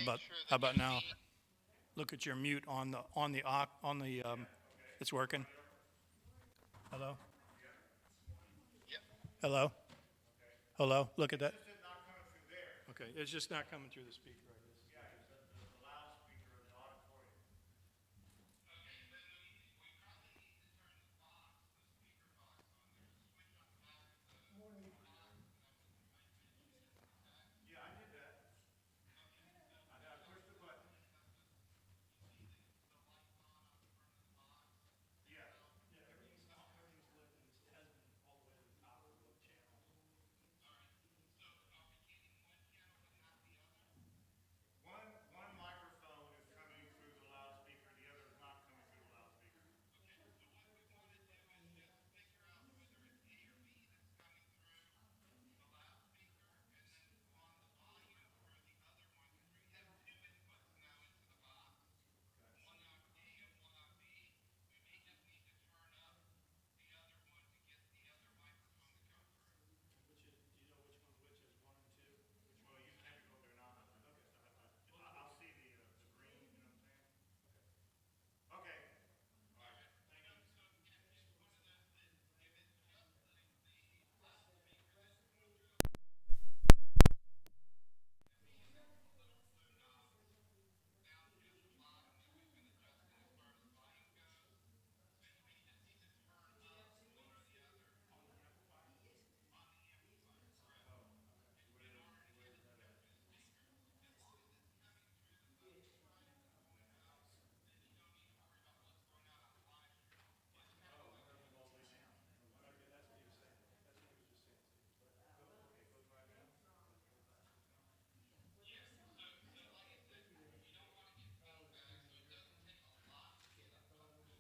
about sure how that about you now? see. Look at your mute on the it's working. Hello? Yep. Hello? Hello? Look at that. Okay, it's just not coming through the speaker, I guess. Okay, then we probably need to turn the box, the speaker box on. There's a switch on the back of the box, and I might mention it. Okay. Okay. So you see the lights on the front of the box. Now, all right. So are we getting one channel but not the other? Okay. So what we want to do is just figure out whether it's A or B that's coming through the loudspeaker, and then on the volume for the other one, because we have two inputs now into the box, one on A and one on B. We may just need to turn up the other one to get the other microphone to come through. All right. So yeah, it's one of those that if it's just the loudspeaker that's coming through the B, and then there's a little blue knob down here at the bottom that we can adjust it as far as the volume goes. So you may just need to turn up one or the other on the amplifier, correct? In order to get it, because the speaker, as long as it's coming through the buffer right and going out, then you don't need to worry about what's going out on the live stream. It's kind of like yeah. So like I said, you don't want to get feedback, so it doesn't take a lot to get for this.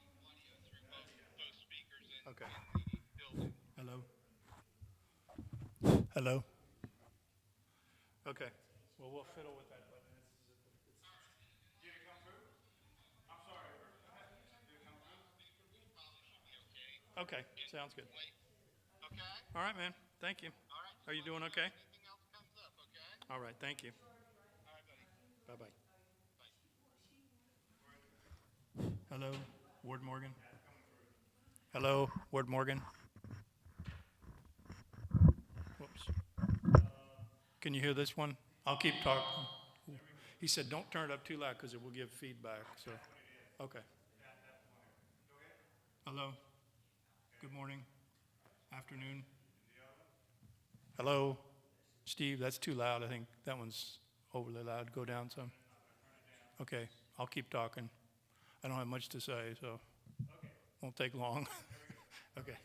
You're actually getting audio through both speakers Okay. in the building. Hello? Hello? Okay. Well, we'll fiddle with that button. Loudspeaker, we probably should be okay. Okay, sounds good. Wait. Okay. All right, man. Thank you. All right. Are Just you let me doing know okay? if anything else comes up. Okay. All right, thank you. All right, buddy. Bye-bye. Bye. Hello, Ward Morgan. Hello, Ward Morgan. Whoops. Can you hear this one? I'll keep talking. He said, don't turn it up too loud because it will give feedback, so, okay. Hello, good morning, afternoon. Hello, Steve, that's too loud. I think that one's overly loud. Go down some. Okay, I'll keep talking. I don't have much to say, so won't take long. Okay.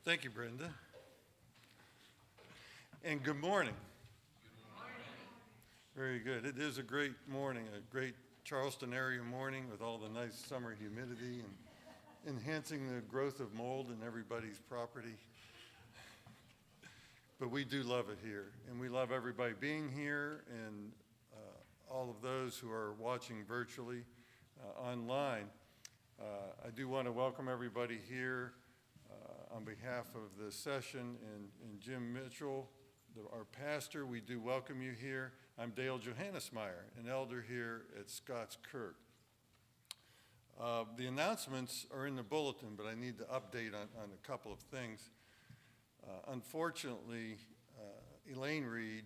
Thank you, Brenda. And good morning. Very good. It is a great morning, a great Charleston area morning with all the nice summer humidity and enhancing the growth of mold in everybody's property. But we do love it here, and we love everybody being here and all of those who are watching virtually online. I do want to welcome everybody here on behalf of the session and Jim Mitchell, our pastor. We do welcome you here. I'm Dale Johannesmeyer, an elder here at Scots Kirk. The announcements are in the bulletin, but I need to update on a couple of things. Unfortunately, Elaine Reed,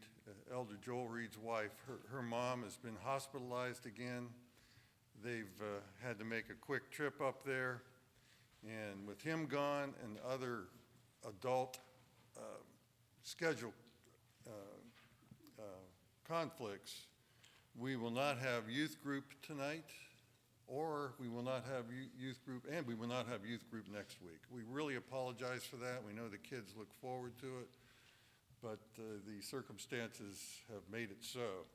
Elder Joel Reed's wife, her mom has been hospitalized again. They've had to make a quick trip up there, and with him gone and other adult schedule conflicts, we will not have youth group tonight, or we will not have youth group, and we will not have youth group next week. We really apologize for that. We know the kids look forward to it, but the circumstances have made it so.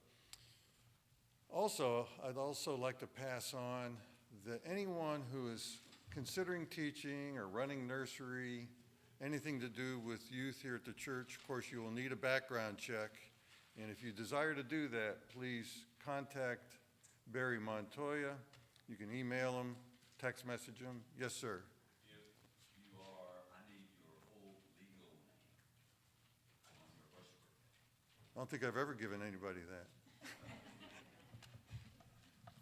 Also, I'd also like to pass on that anyone who is considering teaching or running nursery, anything to do with youth here at the church, of course, you will need a background check. And if you desire to do that, please contact Barry Montoya. You can email him, text message him. Yes, sir. If you are, I need your full legal name. I want your birth certificate. I don't think I've ever given anybody that.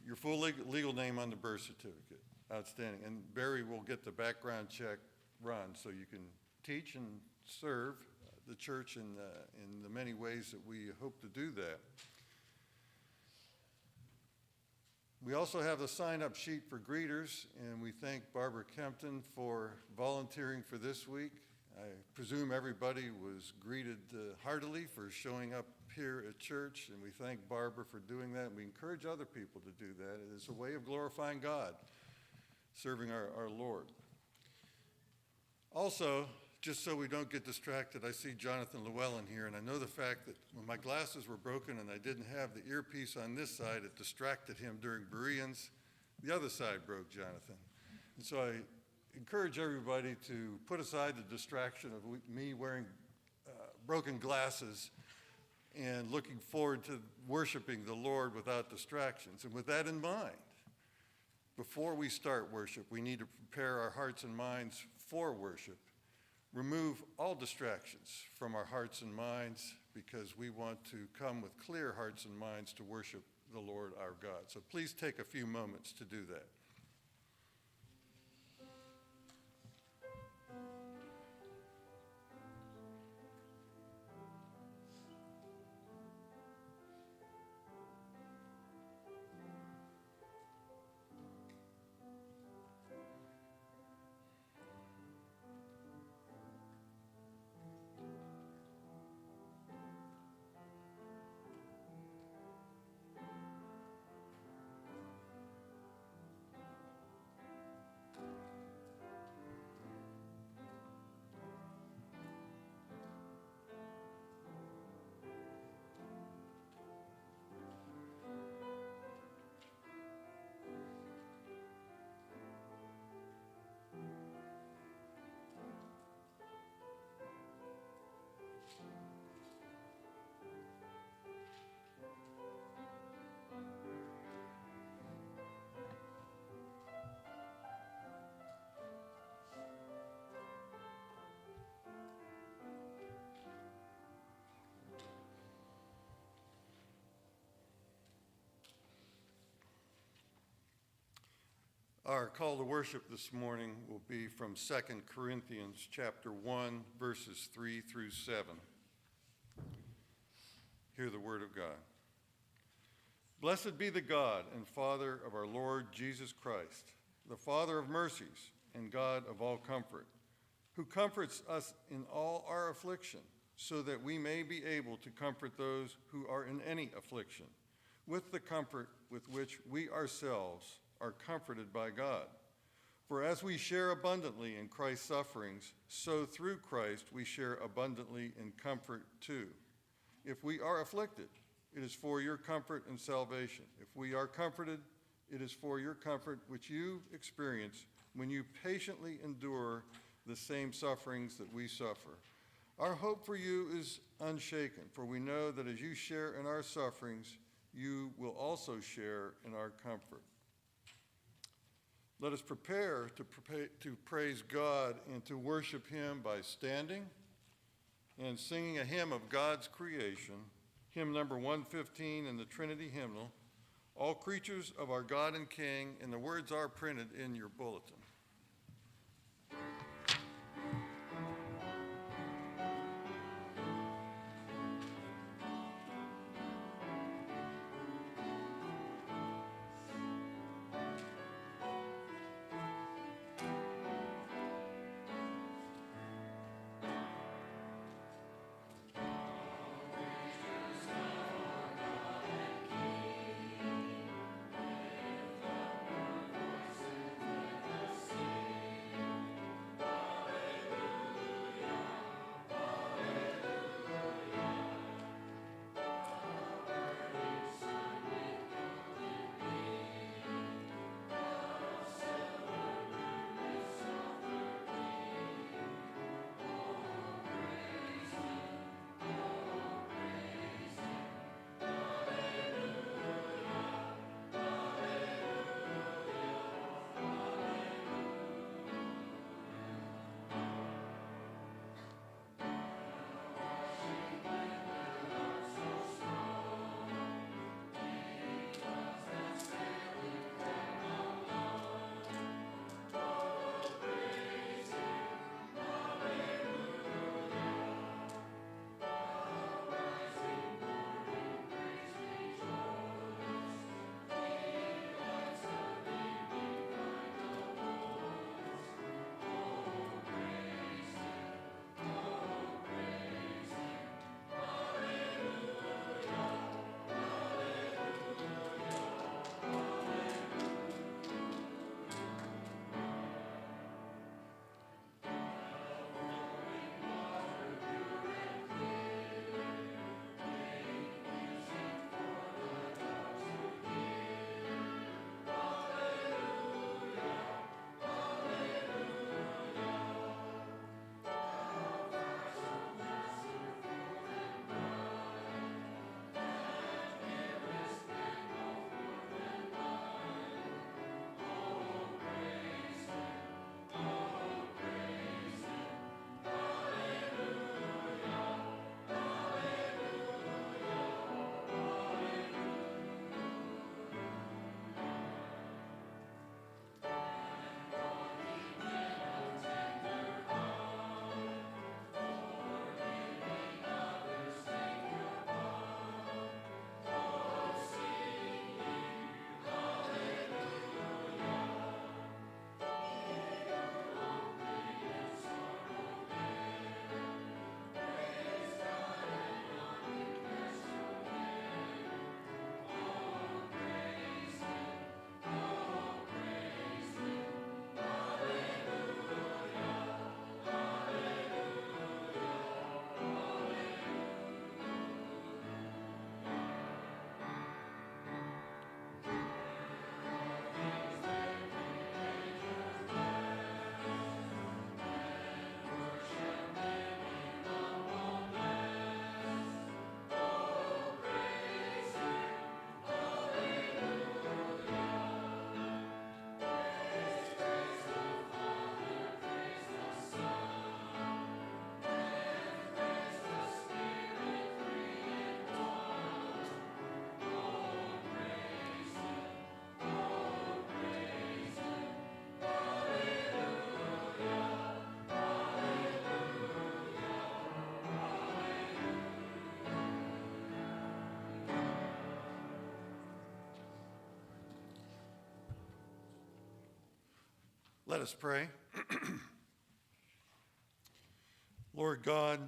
Your full legal name on the birth certificate. Outstanding. And Barry will get the background check run so you can teach and serve the church in the many ways that we hope to do that. We also have the sign-up sheet for greeters, and we thank Barbara Kempton for volunteering for this week. I presume everybody was greeted heartily for showing up here at church, and we thank Barbara for doing that, and we encourage other people to do that. It is a way of glorifying God, serving our Lord. Also, just so we don't get distracted, I see Jonathan Llewellyn here, and I know the fact that when my glasses were broken and I didn't have the earpiece on this side, it distracted him during Bereans. The other side broke, Jonathan. And so I encourage everybody to put aside the distraction of me wearing broken glasses and looking forward to worshiping the Lord without distractions. And with that in mind, before we start worship, we need to prepare our hearts and minds for worship. Remove all distractions from our hearts and minds, because we want to come with clear hearts and minds to worship the Lord our God. So please take a few moments to do that. Our call to worship this morning will be from 2 Corinthians chapter 1, verses 3 through 7. Hear the word of God. Blessed be the God and Father of our Lord Jesus Christ, the Father of mercies and God of all comfort, who comforts us in all our affliction, so that we may be able to comfort those who are in any affliction, with the comfort with which we ourselves are comforted by God. For as we share abundantly in Christ's sufferings, so through Christ we share abundantly in comfort too. If we are afflicted, it is for your comfort and salvation. If we are comforted, it is for your comfort which you experience when you patiently endure the same sufferings that we suffer. Our hope for you is unshaken, for we know that as you share in our sufferings, you will also share in our comfort. Let us prepare to praise God and to worship him by standing and singing a hymn of God's creation, hymn number 115 in the Trinity hymnal, All Creatures of Our God and King, and the words are printed in your bulletin. Let us pray. Lord God,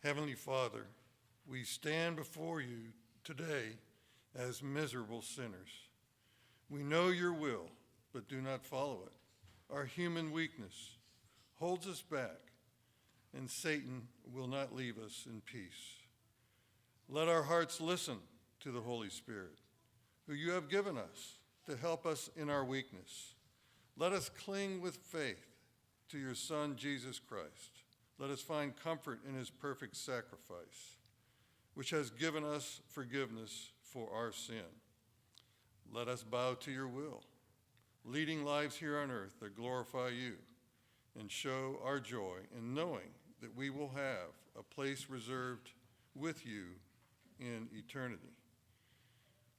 Heavenly Father, we stand before you today as miserable sinners. We know your will, but do not follow it. our human weakness holds us back, and Satan will not leave us in peace. Let our hearts listen to the Holy Spirit, who you have given us to help us in our weakness. Let us cling with faith to your Son, Jesus Christ. Let us find comfort in his perfect sacrifice, which has given us forgiveness for our sin. Let us bow to your will, leading lives here on earth that glorify you and show our joy in knowing that we will have a place reserved with you in eternity.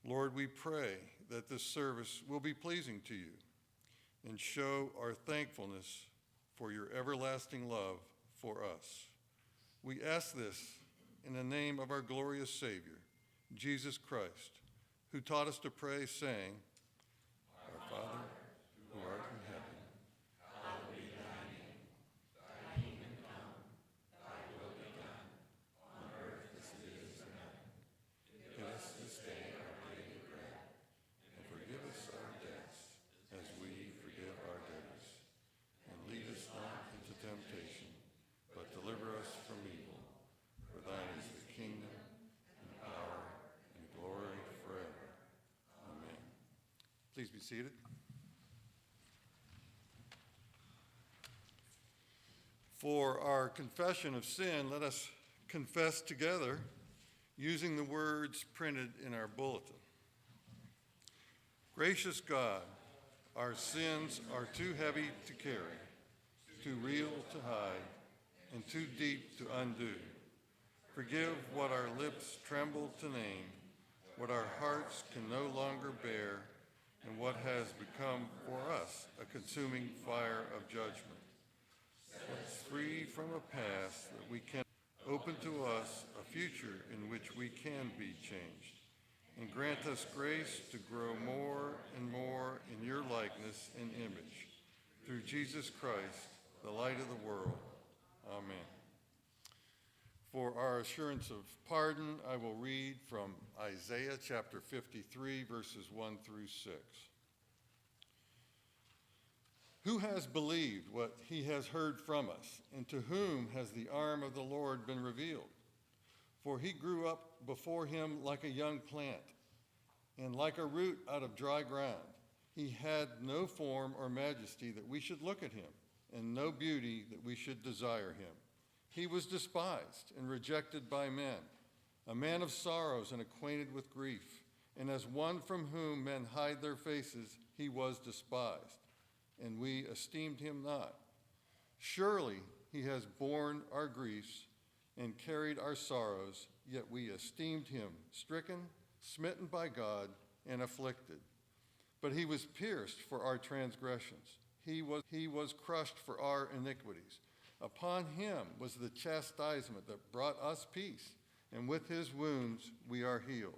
Lord, we pray that this service will be pleasing to you and show our thankfulness for your everlasting love for us. We ask this in the name of our glorious Savior, Jesus Christ, who taught us to pray, saying, Our Father, who art in heaven, hallowed be thy name. Thy kingdom come, thy will be done, on earth as it is in heaven. Give us this day our daily bread, and forgive us our debts, as we forgive our debtors. And lead us not into temptation, but deliver us from evil. For thine is the kingdom, and power, and glory forever. Amen. Please be seated. For our confession of sin, let us confess together using the words printed in our bulletin. Gracious God, our sins are too heavy to carry, too real to hide, and too deep to undo. Forgive what our lips tremble to name, what our hearts can no longer bear, and what has become for us a consuming fire of judgment. Set us free from a past that we can open to us a future in which we can be changed, and grant us grace to grow more and more in your likeness and image. Through Jesus Christ, the light of the world. Amen. For our assurance of pardon, I will read from Isaiah chapter 53, verses 1 through 6. Who has believed what he has heard from us, and to whom has the arm of the Lord been revealed? For he grew up before him like a young plant, and like a root out of dry ground. He had no form or majesty that we should look at him, and no beauty that we should desire him. He was despised and rejected by men, a man of sorrows and acquainted with grief. And as one from whom men hide their faces, he was despised, and we esteemed him not. Surely he has borne our griefs and carried our sorrows, yet we esteemed him stricken, smitten by God, and afflicted. But he was pierced for our transgressions. He was crushed for our iniquities. Upon him was the chastisement that brought us peace, and with his wounds we are healed.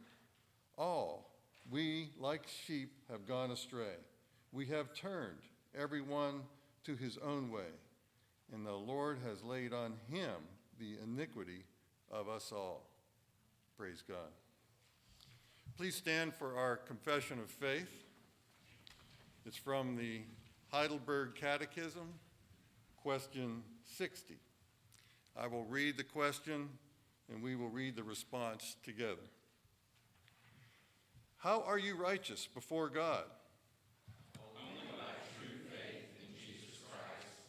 All we, like sheep, have gone astray. We have turned every one to his own way, and the Lord has laid on him the iniquity of us all. Praise God. Please stand for our confession of faith. It's from the Heidelberg Catechism, question 60. I will read the question, and we will read the response together. How are you righteous before God? Only by true faith in Jesus Christ,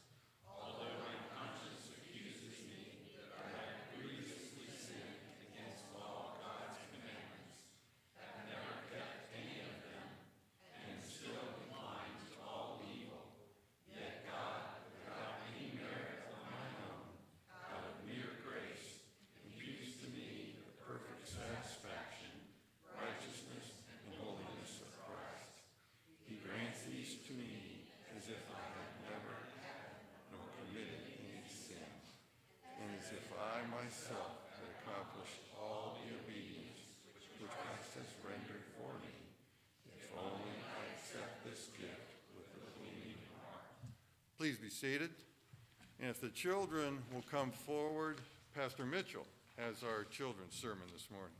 although my conscience accuses me that I have grievously sinned against all God's commandments, have never kept any of them, and am still inclined to all evil. Yet God, without any merit of my own, out of mere grace, imputes to me the perfect satisfaction, righteousness, and holiness of Christ. He grants these to me as if I had never had nor committed any sin, and as if I myself had accomplished all the obedience which Christ has rendered for me, if only I accept this gift with a believing heart. Please be seated. And if the children will come forward, Pastor Mitchell has our children's sermon this morning.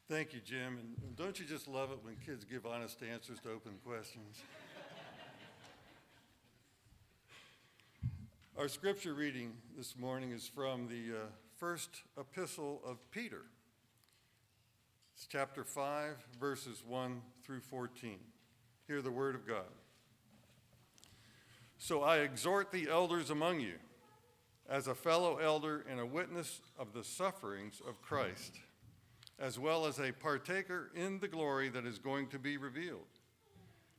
Thank you, Jim. And don't you just love it when kids give honest answers to open questions? Our scripture reading this morning is from the first epistle of Peter. It's chapter 5, verses 1 through 14. Hear the word of God. So I exhort the elders among you, as a fellow elder and a witness of the sufferings of Christ, as well as a partaker in the glory that is going to be revealed.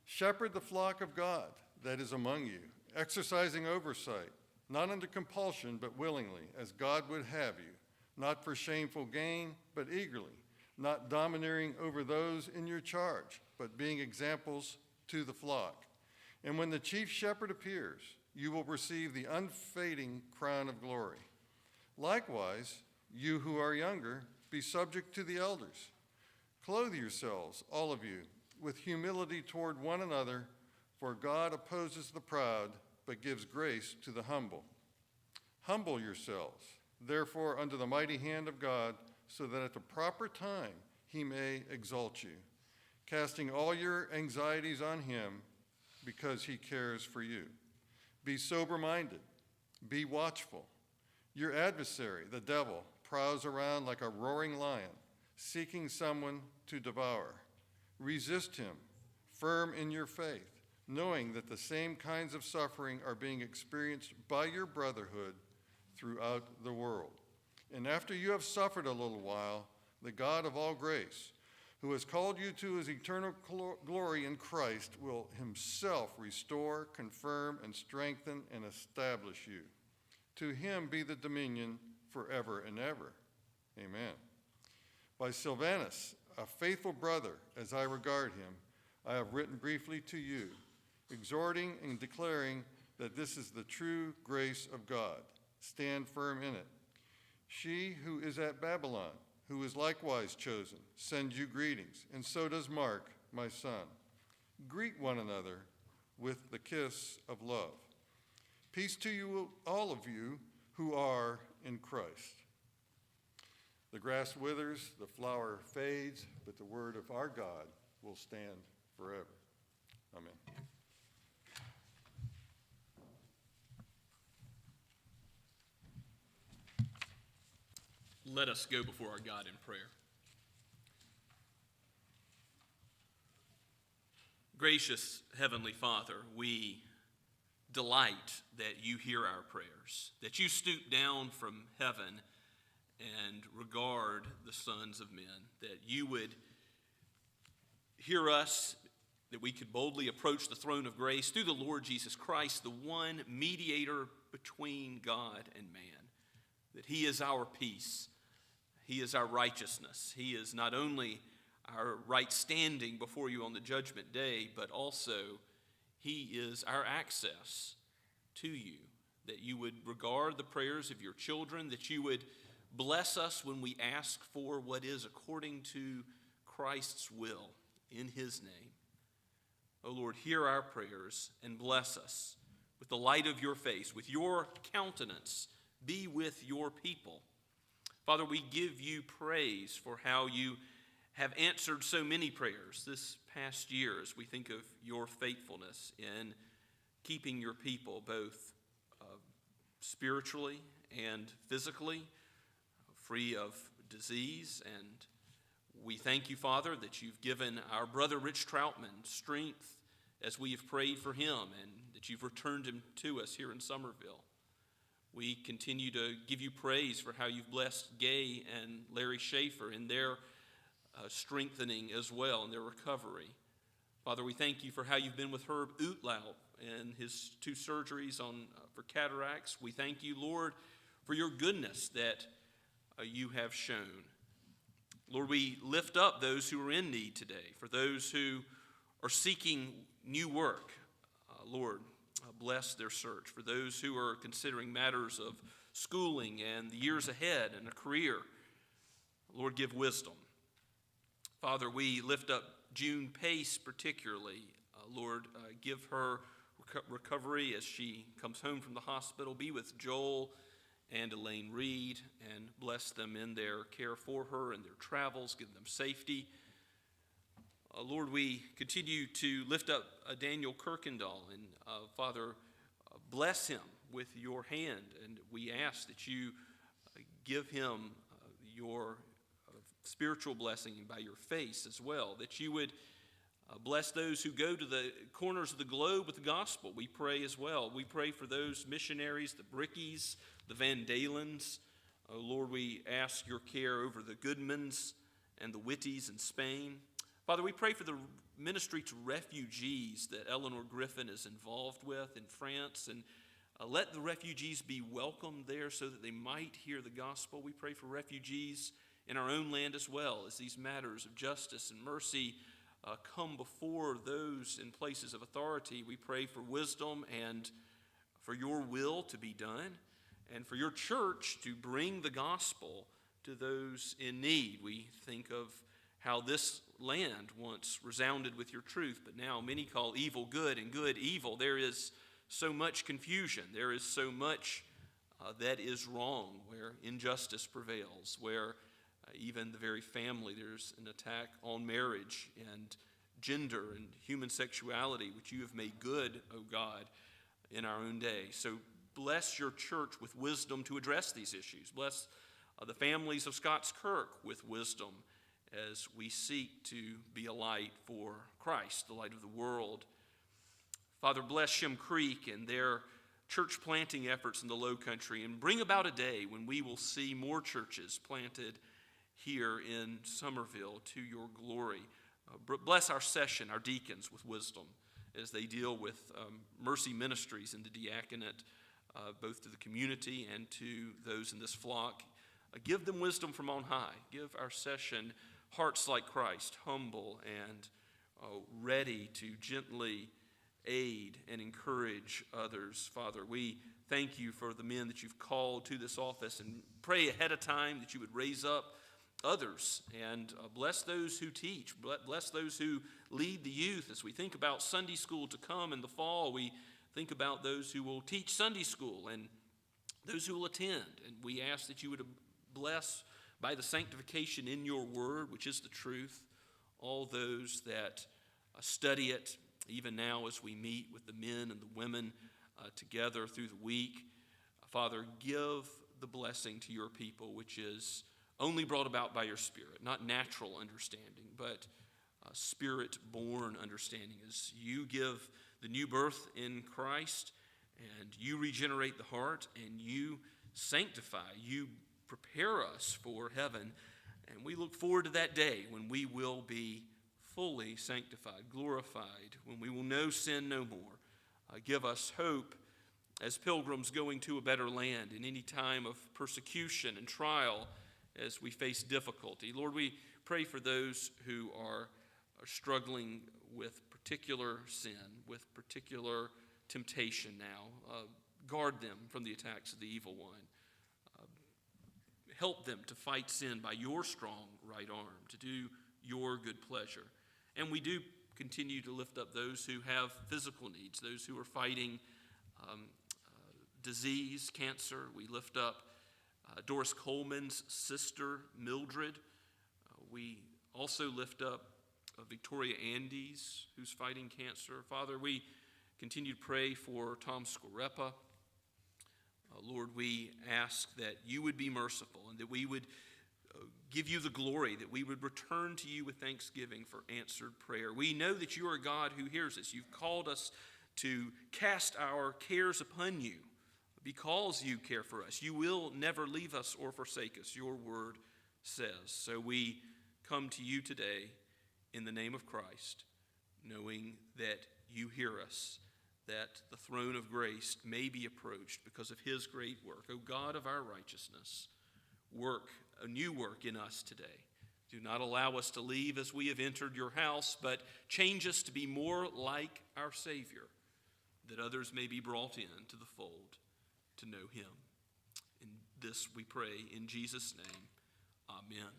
Shepherd the flock of God that is among you, exercising oversight, not under compulsion, but willingly, as God would have you, not for shameful gain, but eagerly, not domineering over those in your charge, but being examples to the flock. And when the chief shepherd appears, you will receive the unfading crown of glory. Likewise, you who are younger, be subject to the elders. Clothe yourselves, all of you, with humility toward one another, for God opposes the proud, but gives grace to the humble. Humble yourselves, therefore, under the mighty hand of God, so that at the proper time he may exalt you, casting all your anxieties on him, because he cares for you. Be sober-minded, be watchful. Your adversary, the devil, prowls around like a roaring lion, seeking someone to devour. Resist him, firm in your faith, knowing that the same kinds of suffering are being experienced by your brotherhood throughout the world. And after you have suffered a little while, the God of all grace, who has called you to his eternal glory in Christ, will himself restore, confirm, and strengthen and establish you. To him be the dominion forever and ever. Amen. By Silvanus, a faithful brother, as I regard him, I have written briefly to you, exhorting and declaring that this is the true grace of God. Stand firm in it. She who is at Babylon, who is likewise chosen, sends you greetings, and so does Mark, my son. Greet one another with the kiss of love. Peace to you, all of you who are in Christ. The grass withers, the flower fades, but the word of our God will stand forever. Amen. Let us go before our God in prayer. Gracious Heavenly Father, we delight that you hear our prayers, that you stoop down from heaven and regard the sons of men, that you would hear us, that we could boldly approach the throne of grace through the Lord Jesus Christ, the one mediator between God and man, that he is our peace. He is our righteousness. He is not only our right standing before you on the judgment day, but also he is our access to you, that you would regard the prayers of your children, that you would bless us when we ask for what is according to Christ's will in his name. O Lord, hear our prayers and bless us with the light of your face, with your countenance. Be with your people. Father, we give you praise for how you have answered so many prayers this past year as we think of your faithfulness in keeping your people both spiritually and physically free of disease. And we thank you, Father, that you've given our brother Rich Troutman strength as we have prayed for him, and that you've returned him to us here in Summerville. We continue to give you praise for how you've blessed Gay and Larry Schaefer in their strengthening as well, in their recovery. Father, we thank you for how you've been with Herb Utlau and his 2 surgeries for cataracts. We thank you, Lord, for your goodness that you have shown. Lord, we lift up those who are in need today, for those who are seeking new work. Lord, bless their search. For those who are considering matters of schooling and the years ahead and a career, Lord, give wisdom. Father, we lift up June Pace particularly. Lord, give her recovery as she comes home from the hospital. Be with Joel and Elaine Reed, and bless them in their care for her and their travels. Give them safety. Lord, we continue to lift up Daniel Kirkendall, and Father, bless him with your hand, and we ask that you give him your spiritual blessing by your face as well, that you would bless those who go to the corners of the globe with the gospel. We pray as well. We pray for those missionaries, the Brickies, the Van Dalens. Lord, we ask your care over the Goodmans and the Whitties in Spain. Father, we pray for the ministry to refugees that Eleanor Griffin is involved with in France, and let the refugees be welcomed there so that they might hear the gospel. We pray for refugees in our own land as well, as these matters of justice and mercy come before those in places of authority. We pray for wisdom and for your will to be done, and for your church to bring the gospel to those in need. We think of how this land once resounded with your truth, but now many call evil good and good evil. There is so much confusion. There is so much that is wrong, where injustice prevails, where even the very family, there's an attack on marriage and gender and human sexuality, which you have made good, O God, in our own day. So bless your church with wisdom to address these issues. Bless the families of Scots Kirk with wisdom as we seek to be a light for Christ, the light of the world. Father, bless Shem Creek and their church planting efforts in the Low Country, and bring about a day when we will see more churches planted here in Summerville to your glory. Bless our session, our deacons, with wisdom as they deal with mercy ministries in the diaconate, both to the community and to those in this flock. Give them wisdom from on high. Give our session hearts like Christ, humble and ready to gently aid and encourage others. Father, we thank you for the men that you've called to this office, and pray ahead of time that you would raise up others, and bless those who teach, bless those who lead the youth. As we think about Sunday school to come in the fall, we think about those who will teach Sunday school and those who will attend, and we ask that you would bless by the sanctification in your word, which is the truth, all those that study it, even now as we meet with the men and the women together through the week. Father, give the blessing to your people, which is only brought about by your Spirit, not natural understanding, but Spirit-born understanding, as you give the new birth in Christ, and you regenerate the heart, and you sanctify, you prepare us for heaven, and we look forward to that day when we will be fully sanctified, glorified, when we will know sin no more. Give us hope as pilgrims going to a better land in any time of persecution and trial as we face difficulty. Lord, we pray for those who are struggling with particular sin, with particular temptation now. Guard them from the attacks of the evil one. Help them to fight sin by your strong right arm, to do your good pleasure. And we do continue to lift up those who have physical needs, those who are fighting disease, cancer. We lift up Doris Coleman's sister, Mildred. We also lift up Victoria Andes, who's fighting cancer. Father, we continue to pray for Tom Scorepa. Lord, we ask that you would be merciful and that we would give you the glory, that we would return to you with thanksgiving for answered prayer. We know that you are a God who hears us. You've called us to cast our cares upon you because you care for us. You will never leave us or forsake us, your word says. So we come to you today in the name of Christ, knowing that you hear us, that the throne of grace may be approached because of his great work. O God of our righteousness, work a new work in us today. Do not allow us to leave as we have entered your house, but change us to be more like our Savior, that others may be brought in to the fold to know him. In this we pray in Jesus' name. Amen.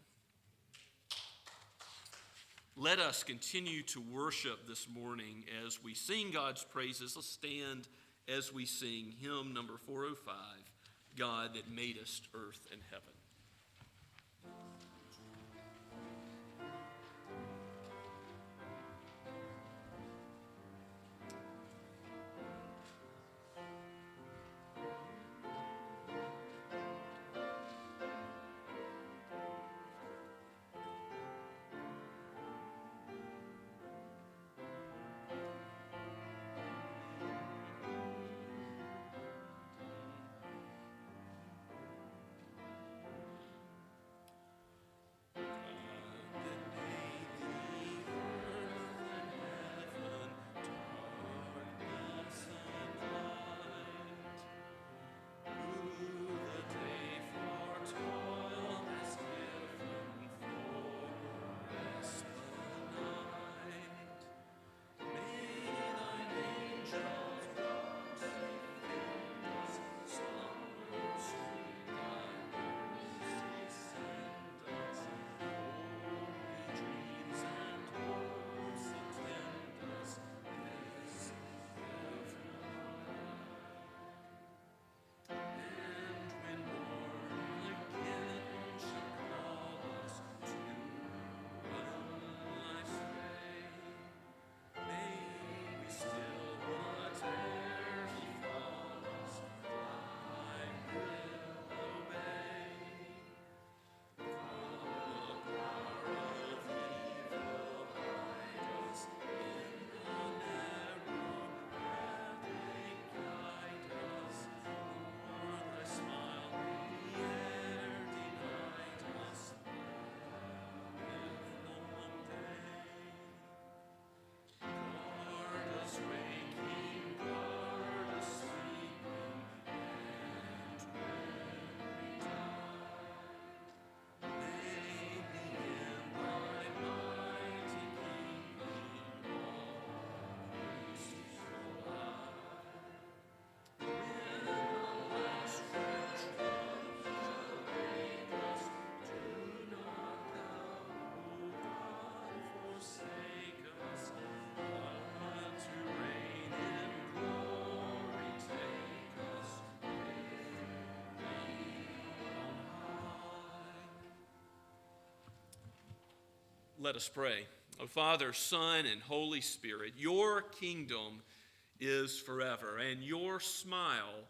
Let us continue to worship this morning as we sing God's praises. Let's stand as we sing hymn number 405, God that madest earth and heaven. Let us pray. O Father, Son, and Holy Spirit, your kingdom is forever, and your smile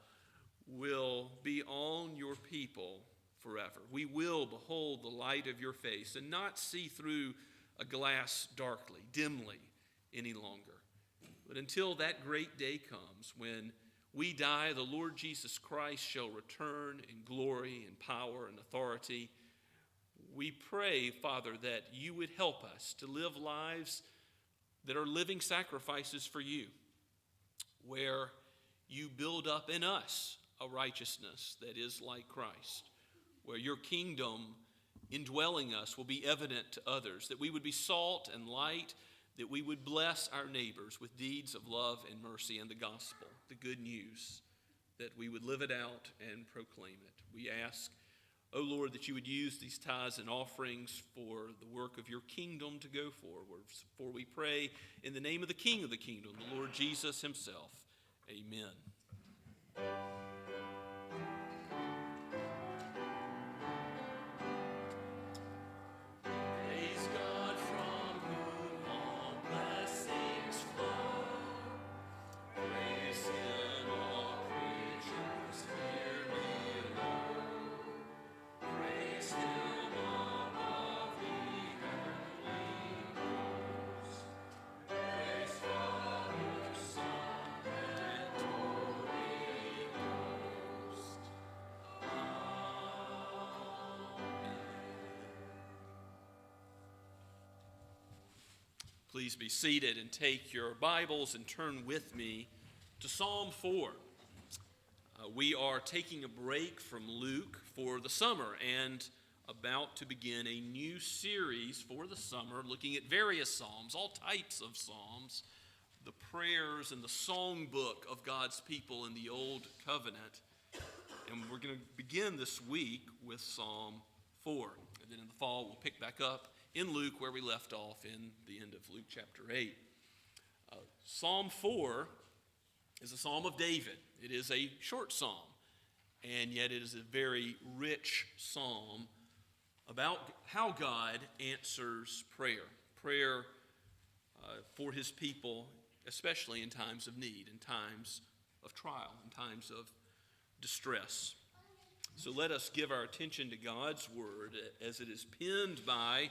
will be on your people forever. We will behold the light of your face and not see through a glass darkly, dimly any longer. But until that great day comes when we die, the Lord Jesus Christ shall return in glory and power and authority. We pray, Father, that you would help us to live lives that are living sacrifices for you, where you build up in us a righteousness that is like Christ, where your kingdom indwelling us will be evident to others, that we would be salt and light, that we would bless our neighbors with deeds of love and mercy and the gospel, the good news, that we would live it out and proclaim it. We ask, O Lord, that you would use these tithes and offerings for the work of your kingdom to go forward. For we pray in the name of the King of the kingdom, the Lord Jesus himself. Amen. Praise God from whom all blessings flow. Praise in all creatures here below. Praise him above the heavenly hosts. Praise Father, Son, and Holy Ghost. Please be seated and take your Bibles and turn with me to Psalm 4. We are taking a break from Luke for the summer and about to begin a new series for the summer looking at various psalms, all types of psalms, the prayers and the songbook of God's people in the Old Covenant. And we're going to begin this week with Psalm 4. And then in the fall, we'll pick back up in Luke where we left off in the end of Luke chapter 8. Psalm 4 is a psalm of David. It is a short psalm. and yet it is a very rich psalm about how God answers prayer. Prayer for his people, especially in times of need, in times of trial, in times of distress. So let us give our attention to God's word as it is penned by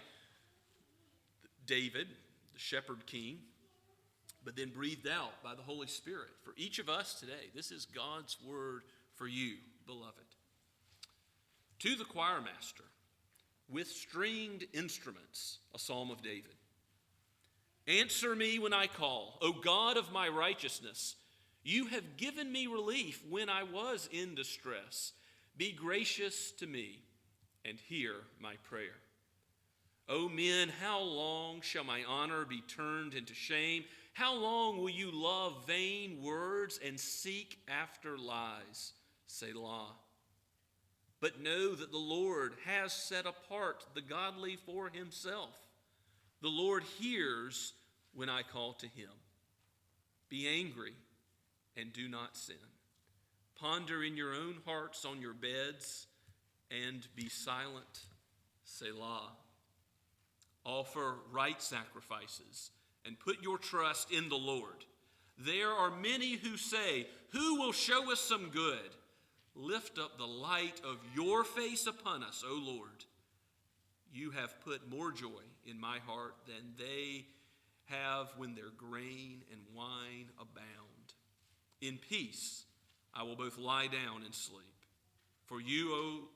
David, the shepherd king, but then breathed out by the Holy Spirit. For each of us today, this is God's word for you, beloved. To the choir master, with stringed instruments, a psalm of David. Answer me when I call, O God of my righteousness. You have given me relief when I was in distress. Be gracious to me and hear my prayer. O men, how long shall my honor be turned into shame? How long will you love vain words and seek after lies? Selah. But know that the Lord has set apart the godly for himself. The Lord hears when I call to him. Be angry and do not sin. Ponder in your own hearts on your beds and be silent. Selah. Offer right sacrifices and put your trust in the Lord. There are many who say, who will show us some good? Lift up the light of your face upon us, O Lord. You have put more joy in my heart than they have when their grain and wine abound. In peace I will both lie down and sleep. For you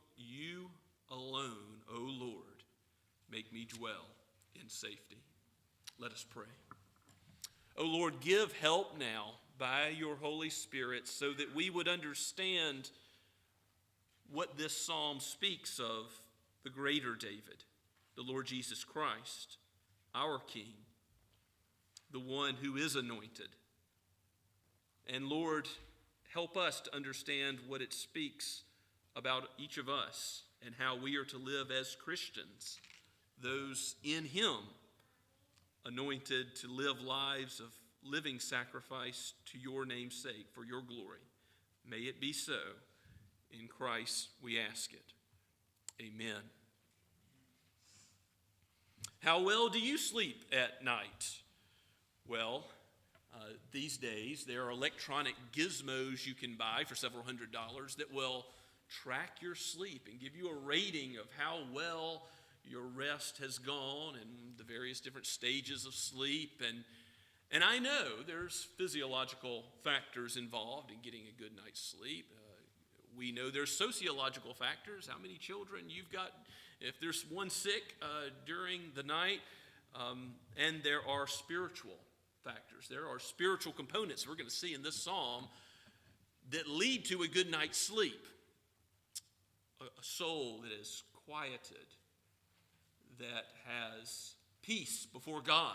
alone, O Lord, make me dwell in safety. Let us pray. O Lord, give help now by your Holy Spirit so that we would understand what this psalm speaks of the greater David, the Lord Jesus Christ, our King, the one who is anointed. And Lord, help us to understand what it speaks about each of us and how we are to live as Christians, those in him anointed to live lives of living sacrifice to your name's sake, for your glory. May it be so. In Christ we ask it. Amen. How well do you sleep at night? Well, these days there are electronic gizmos you can buy for several $100s that will track your sleep and give you a rating of how well your rest has gone and the various different stages of sleep. And I know there's physiological factors involved in getting a good night's sleep. We know there's sociological factors, how many children you've got, if there's one sick during the night, and there are spiritual factors. There are spiritual components we're going to see in this psalm that lead to a good night's sleep. A soul that is quieted, that has peace before God.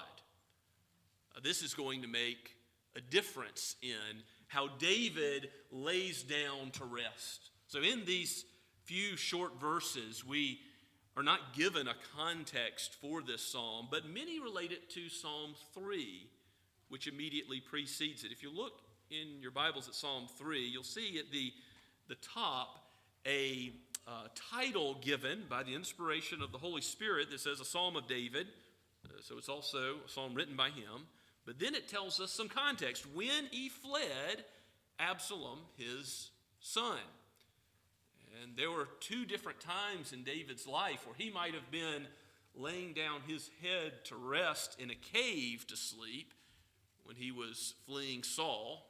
This is going to make a difference in how David lays down to rest. So in these few short verses, we are not given a context for this psalm, but many relate it to Psalm 3, which immediately precedes it. If you look in your Bibles at Psalm 3, you'll see at the top a title given by the inspiration of the Holy Spirit that says a Psalm of David. So it's also a psalm written by him. But then it tells us some context. When he fled Absalom, his son. And there were two different times in David's life where he might have been laying down his head to rest in a cave to sleep when he was fleeing Saul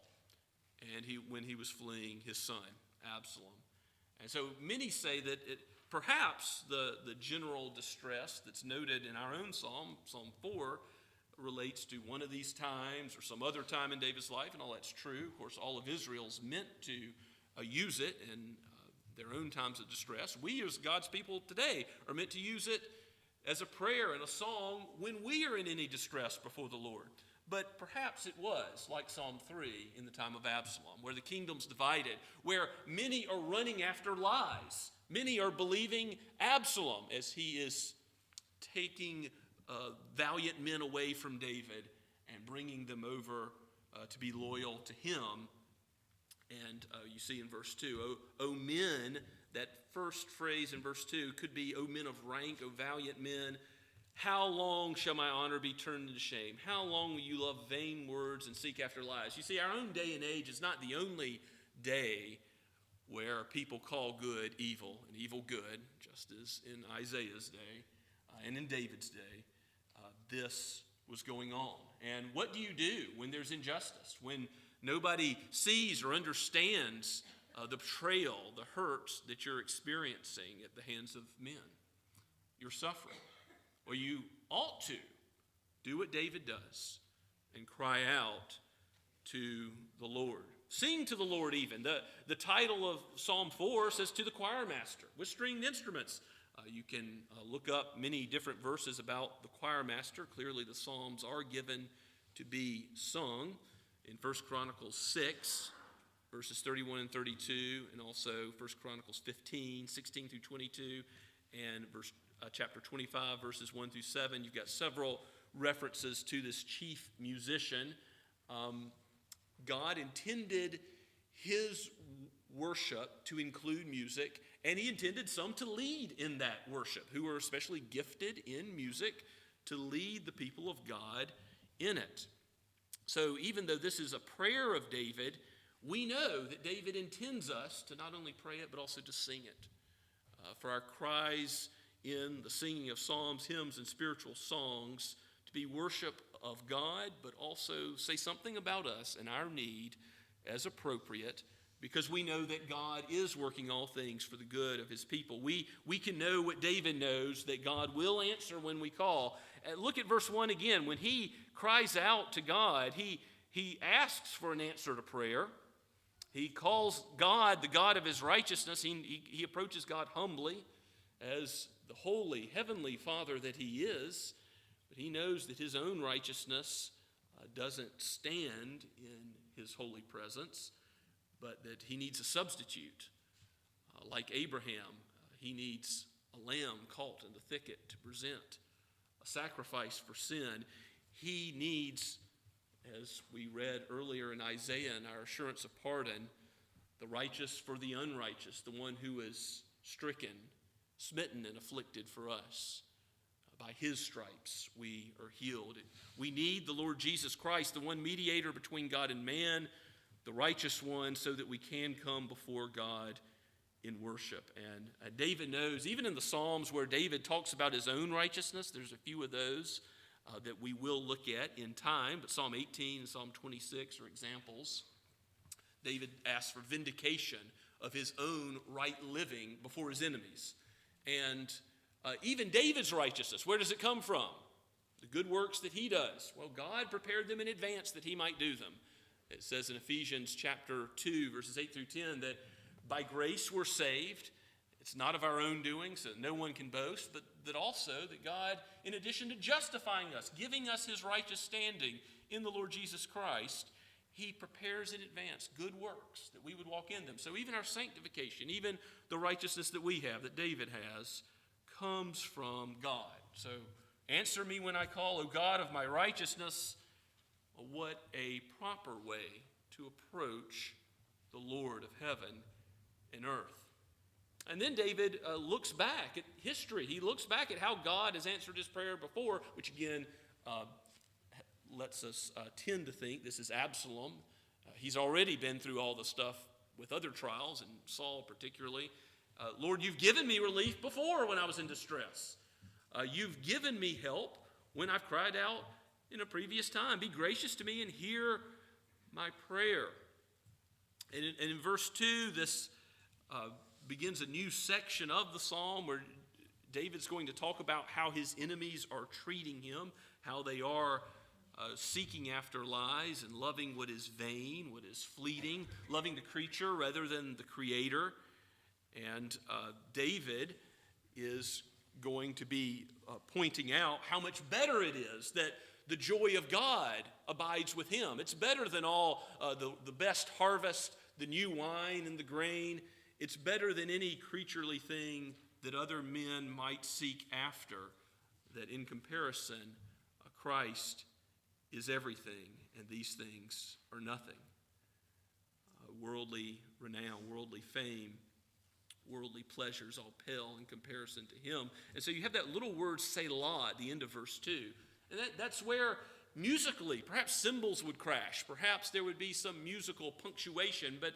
and when he was fleeing his son, Absalom. And so many say that perhaps the general distress that's noted in our own psalm, Psalm 4, relates to one of these times or some other time in David's life, and all that's true. Of course, all of Israel's meant to use it in their own times of distress. We as God's people today are meant to use it as a prayer and a song when we are in any distress before the Lord. But perhaps it was like Psalm 3 in the time of Absalom, where the kingdom's divided, where many are running after lies. Many are believing Absalom as he is taking valiant men away from David and bringing them over to be loyal to him. And you see in verse 2, O men, that first phrase in verse 2 could be, O men of rank, O valiant men, how long shall my honor be turned into shame? How long will you love vain words and seek after lies? You see, our own day and age is not the only day where people call good evil and evil good, just as in Isaiah's day and in David's day. This was going on. And what do you do when there's injustice? When nobody sees or understands the betrayal, the hurts that you're experiencing at the hands of men? You're suffering. Well, you ought to do what David does and cry out to the Lord. Sing to the Lord even. The title of Psalm 4 says, to the choir master with stringed instruments. You can look up many different verses about the choir master. Clearly the Psalms are given to be sung in 1 Chronicles 6, verses 31 and 32, and also 1 Chronicles 15, 16 through 22, and chapter 25, verses 1 through 7. You've got several references to this chief musician. God intended his worship to include music, and he intended some to lead in that worship, who were especially gifted in music, to lead the people of God in it. So even though this is a prayer of David, we know that David intends us to not only pray it, but also to sing it. For our cries in the singing of psalms, hymns, and spiritual songs to be worship of God, but also say something about us and our need as appropriate, because we know that God is working all things for the good of his people. We can know what David knows, that God will answer when we call. Look at verse 1 again. When he cries out to God, he asks for an answer to prayer. He calls God the God of his righteousness. He approaches God humbly as the holy, heavenly Father that he is, but he knows that his own righteousness doesn't stand in his holy presence, but that he needs a substitute. Like Abraham, he needs a lamb caught in the thicket to present a sacrifice for sin. He needs, as we read earlier in Isaiah in our assurance of pardon, the righteous for the unrighteous, the one who is stricken, smitten, and afflicted for us. By his stripes we are healed. We need the Lord Jesus Christ, the one mediator between God and man, the righteous one, so that we can come before God in worship. And David knows, even in the Psalms where David talks about his own righteousness, there's a few of those that we will look at in time, but Psalm 18 and Psalm 26 are examples. David asks for vindication of his own right living before his enemies. And even David's righteousness, where does it come from? The good works that he does. Well, God prepared them in advance that he might do them. It says in Ephesians chapter 2, verses 8 through 10, that by grace we're saved. It's not of our own doing, so no one can boast, but that also that God, in addition to justifying us, giving us his righteous standing in the Lord Jesus Christ, he prepares in advance good works that we would walk in them. So even our sanctification, even the righteousness that we have, that David has, comes from God. So answer me when I call, O God of my righteousness. What a proper way to approach the Lord of heaven and earth. And then David looks back at history. He looks back at how God has answered his prayer before, which again lets us tend to think this is Absalom. He's already been through all the stuff with other trials, and Saul particularly. Lord, you've given me relief before when I was in distress. You've given me help when I've cried out in a previous time. Be gracious to me and hear my prayer. And in verse 2, this begins a new section of the psalm where David's going to talk about how his enemies are treating him, how they are seeking after lies and loving what is vain, what is fleeting, loving the creature rather than the creator. And David is going to be pointing out how much better it is that the joy of God abides with him. It's better than all the best harvest, the new wine and the grain. It's better than any creaturely thing that other men might seek after, that in comparison, Christ is everything, and these things are nothing. worldly renown, worldly fame, worldly pleasures all pale in comparison to him. And so you have that little word Selah at the end of verse 2. And that's where musically, perhaps cymbals would crash. Perhaps there would be some musical punctuation. But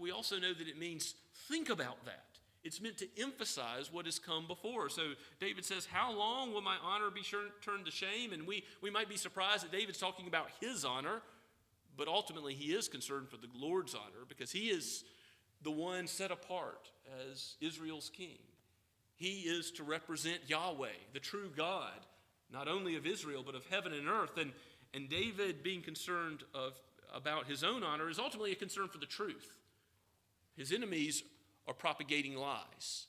we also know that it means think about that. It's meant to emphasize what has come before. So David says, how long will my honor be turned to shame? And we might be surprised that David's talking about his honor, but ultimately he is concerned for the Lord's honor because he is the one set apart as Israel's king. He is to represent Yahweh, the true God, not only of Israel, but of heaven and earth. And David being concerned about his own honor is ultimately a concern for the truth. His enemies are propagating lies.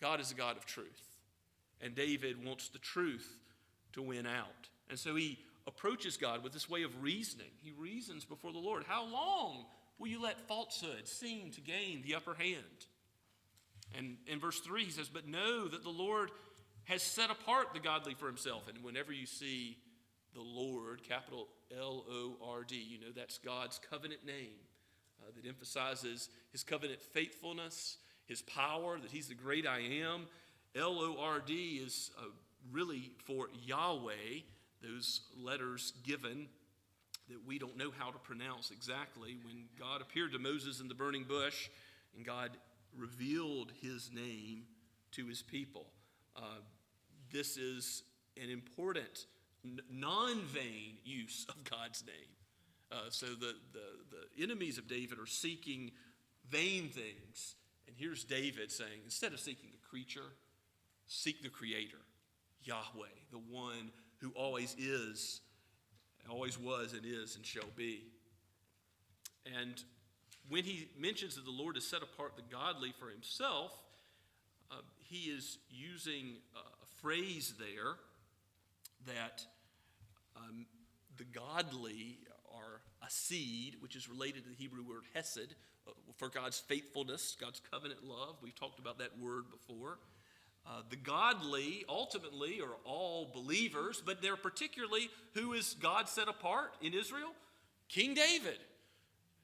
God is a God of truth. And David wants the truth to win out. And so he approaches God with this way of reasoning. He reasons before the Lord. How long will you let falsehood seem to gain the upper hand? And in verse 3 he says, but know that the Lord has set apart the godly for himself. And whenever you see the Lord, capital L-O-R-D, you know that's God's covenant name that emphasizes his covenant faithfulness, his power, that he's the great I am. L-O-R-D is really for Yahweh, those letters given that we don't know how to pronounce exactly. When God appeared to Moses in the burning bush and God revealed his name to his people. This is an important non-vain use of God's name. So the enemies of David are seeking vain things. And here's David saying, instead of seeking a creature, seek the Creator, Yahweh, the one who always is, always was and is and shall be. And when he mentions that the Lord has set apart the godly for himself, he is using a phrase there that the godly are a seed, which is related to the Hebrew word hesed, for God's faithfulness, God's covenant love. We've talked about that word before. The godly ultimately are all believers, but they're particularly who is God set apart in Israel? King David.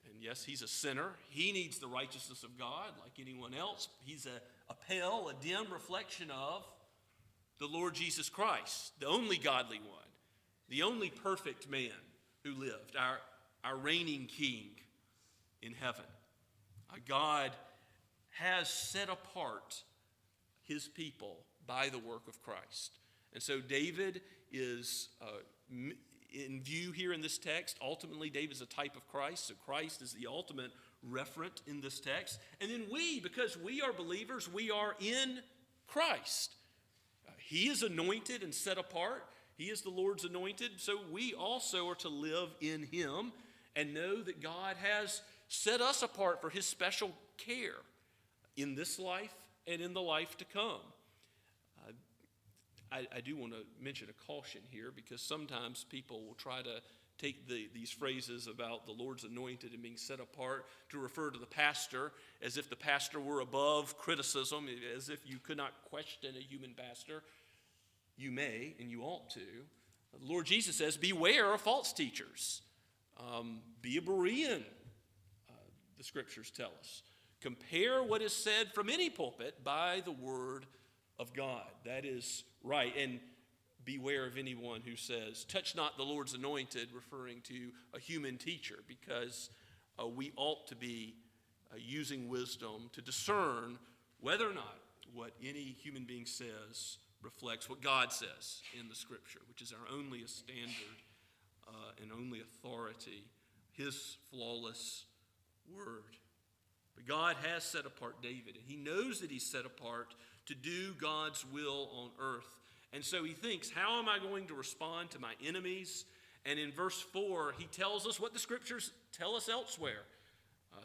And yes, he's a sinner. He needs the righteousness of God like anyone else. He's a pale, a dim reflection of the Lord Jesus Christ, the only godly one, the only perfect man who lived, our reigning king in heaven. God has set apart his people by the work of Christ. And so David is in view here in this text. Ultimately, David is a type of Christ, so Christ is the ultimate referent in this text. And then we, because we are believers, we are in Christ. He is anointed and set apart. He is the Lord's anointed, so we also are to live in him and know that God has set us apart for his special care in this life and in the life to come. I do want to mention a caution here because sometimes people will try to take these phrases about the Lord's anointed and being set apart to refer to the pastor as if the pastor were above criticism, as if you could not question a human pastor. You may and you ought to. The Lord Jesus says, beware of false teachers. Be a Berean, the scriptures tell us. Compare what is said from any pulpit by the word of God. That is right. And beware of anyone who says, touch not the Lord's anointed, referring to a human teacher, because we ought to be using wisdom to discern whether or not what any human being says reflects what God says in the scripture, which is our only standard and only authority, his flawless word. But God has set apart David, and he knows that he's set apart to do God's will on earth. And so he thinks, how am I going to respond to my enemies? And in verse 4, he tells us what the scriptures tell us elsewhere.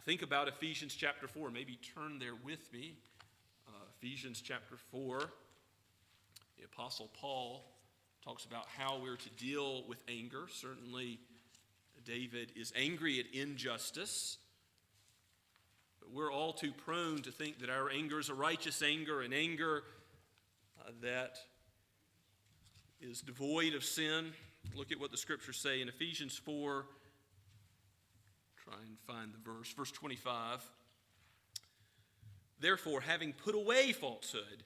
Think about Ephesians chapter 4. Maybe turn there with me. Ephesians chapter 4. The Apostle Paul talks about how we're to deal with anger. Certainly, David is angry at injustice. But we're all too prone to think that our anger is a righteous anger, an anger that is devoid of sin. Look at what the scriptures say in Ephesians 4. try and find the verse. Verse 25. Therefore, having put away falsehood,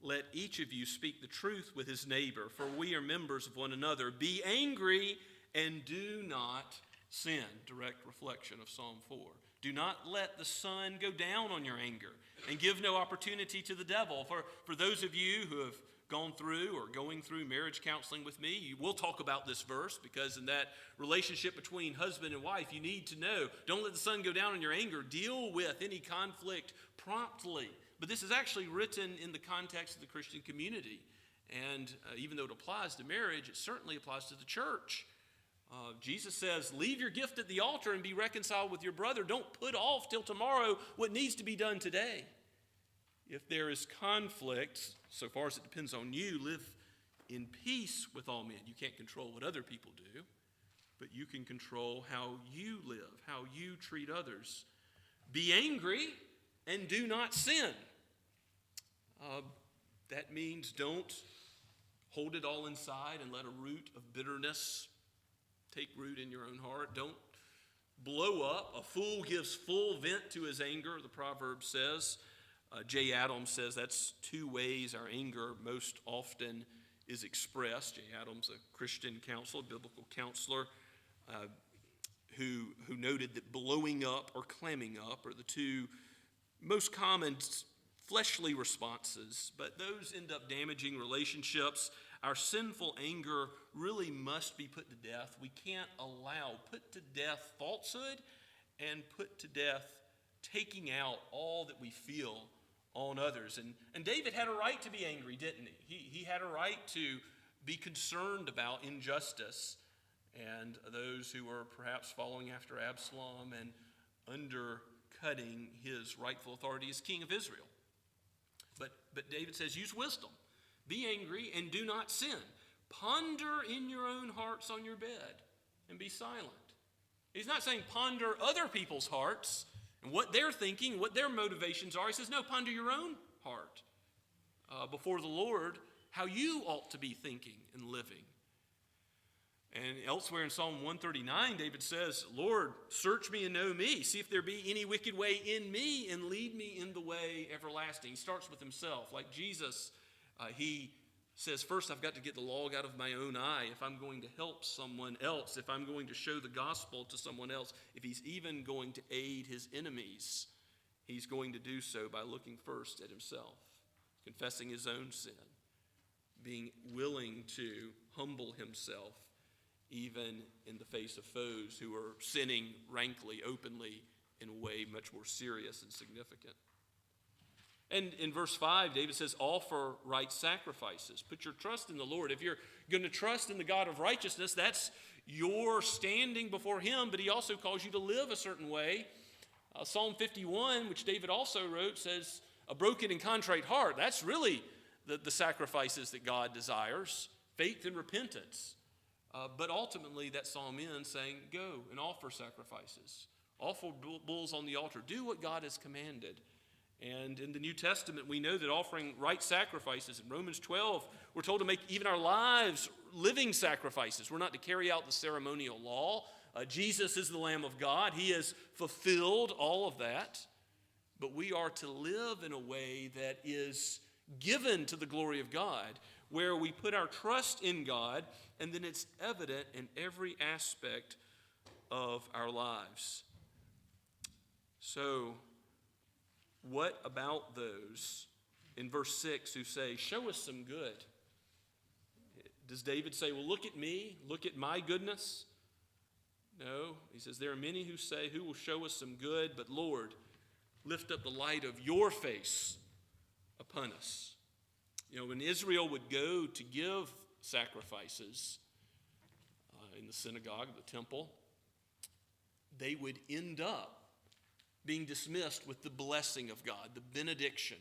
let each of you speak the truth with his neighbor, for we are members of one another. Be angry and do not sin. Direct reflection of Psalm 4. Do not let the sun go down on your anger, and give no opportunity to the devil. For those of you who have gone through or going through marriage counseling with me, you will talk about this verse, because in that relationship between husband and wife, you need to know, don't let the sun go down on your anger. Deal with any conflict promptly. But this is actually written in the context of the Christian community. And even though it applies to marriage, it certainly applies to the church. Jesus says, leave your gift at the altar and be reconciled with your brother. Don't put off till tomorrow what needs to be done today. If there is conflict, so far as it depends on you, live in peace with all men. You can't control what other people do, but you can control how you live, how you treat others. Be angry and do not sin. That means don't hold it all inside and let a root of bitterness take root in your own heart. Don't blow up. A fool gives full vent to his anger, the proverb says. J. Adams says that's two ways our anger most often is expressed. J. Adams, a Christian counselor, biblical counselor, who noted that blowing up or clamming up are the two most common fleshly responses, but those end up damaging relationships. Our sinful anger really must be put to death. We can't put to death falsehood and put to death taking out all that we feel on others. And David had a right to be angry, didn't he? He had a right to be concerned about injustice and those who were perhaps following after Absalom and undercutting his rightful authority as king of Israel. But David says, use wisdom. Be angry and do not sin. Ponder in your own hearts on your bed and be silent. He's not saying ponder other people's hearts and what they're thinking, what their motivations are. He says, no, ponder your own heart before the Lord, how you ought to be thinking and living. And elsewhere in Psalm 139, David says, Lord, search me and know me. See if there be any wicked way in me and lead me in the way everlasting. He starts with himself. Like Jesus, he says, first I've got to get the log out of my own eye if I'm going to help someone else, if I'm going to show the gospel to someone else, if he's even going to aid his enemies, he's going to do so by looking first at himself, confessing his own sin, being willing to humble himself even in the face of foes who are sinning rankly, openly, in a way much more serious and significant. And in verse 5, David says, offer right sacrifices. Put your trust in the Lord. If you're going to trust in the God of righteousness, that's your standing before him, but he also calls you to live a certain way. Psalm 51, which David also wrote, says, a broken and contrite heart. That's really the sacrifices that God desires, faith and repentance. But ultimately, that psalm ends saying, go and offer sacrifices. Offer bulls on the altar. Do what God has commanded. And in the New Testament, we know that offering right sacrifices. In Romans 12, we're told to make even our lives living sacrifices. We're not to carry out the ceremonial law. Jesus is the Lamb of God. He has fulfilled all of that. But we are to live in a way that is given to the glory of God, where we put our trust in God, and then it's evident in every aspect of our lives. So, what about those in verse 6 who say, show us some good? Does David say, well, look at me, look at my goodness? No, he says, there are many who say, who will show us some good? But Lord, lift up the light of your face upon us. You know, when Israel would go to give sacrifices in the synagogue, the temple, they would end up being dismissed with the blessing of God, the benediction.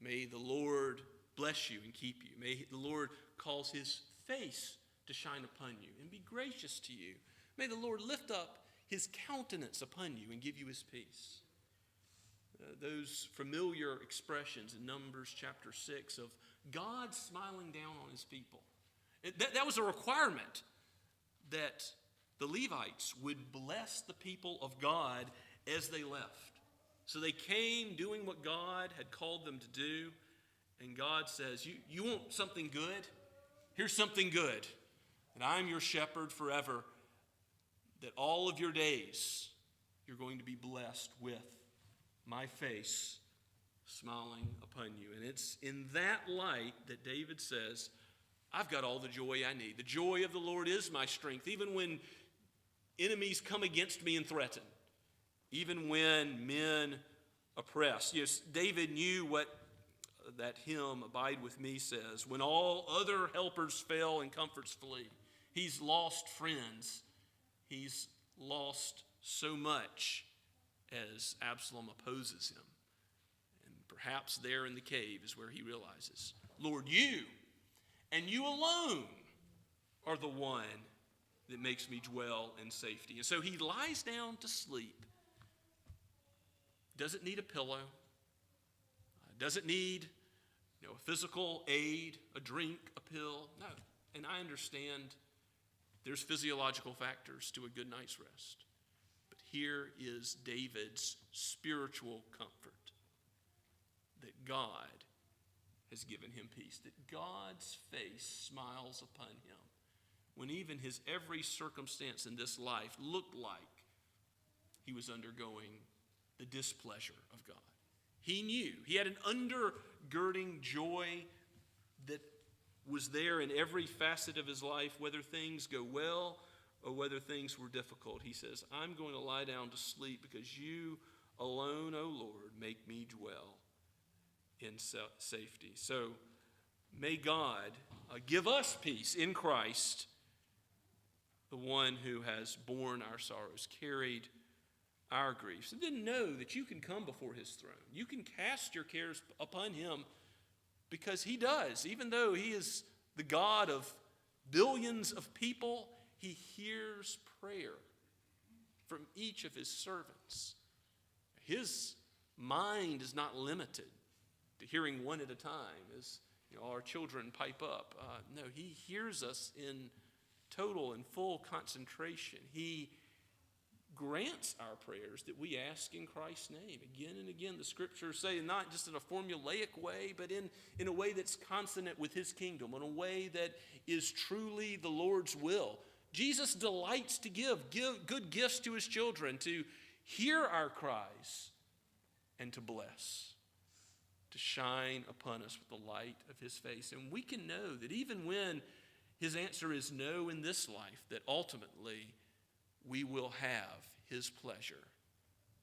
May the Lord bless you and keep you. May the Lord cause his face to shine upon you and be gracious to you. May the Lord lift up his countenance upon you and give you his peace. Those familiar expressions in Numbers chapter 6 of God smiling down on his people. That was a requirement that the Levites would bless the people of God as they left. So they came doing what God had called them to do. And God says, you want something good? Here's something good. And I'm your shepherd forever. That all of your days you're going to be blessed with my face smiling upon you. And it's in that light that David says, I've got all the joy I need. The joy of the Lord is my strength. Even when enemies come against me and threaten. Even when men oppress. Yes, David knew what that hymn, Abide With Me, says. When all other helpers fail and comforts flee. He's lost friends. He's lost so much as Absalom opposes him. And perhaps there in the cave is where he realizes, Lord, you and you alone are the one that makes me dwell in safety. And so he lies down to sleep. Doesn't need a pillow. Doesn't need a physical aid, a drink, a pill. No. And I understand there's physiological factors to a good night's rest. But here is David's spiritual comfort. That God has given him peace. That God's face smiles upon him. When even his every circumstance in this life looked like he was undergoing the displeasure of God. He knew. He had an undergirding joy that was there in every facet of his life, whether things go well or whether things were difficult. He says, I'm going to lie down to sleep because you alone, O Lord, make me dwell in safety. So may God give us peace in Christ, the one who has borne our sorrows, carried our griefs. And then know that you can come before his throne. You can cast your cares upon him because he does. Even though he is the God of billions of people, he hears prayer from each of his servants. His mind is not limited to hearing one at a time as our children pipe up. No, he hears us in total and full concentration. He grants our prayers that we ask in Christ's name. Again and again, the scriptures say, not just in a formulaic way, but in a way that's consonant with his kingdom, in a way that is truly the Lord's will. Jesus delights to give good gifts to his children, to hear our cries, and to bless, to shine upon us with the light of his face. And we can know that even when his answer is no in this life, that ultimately we will have his pleasure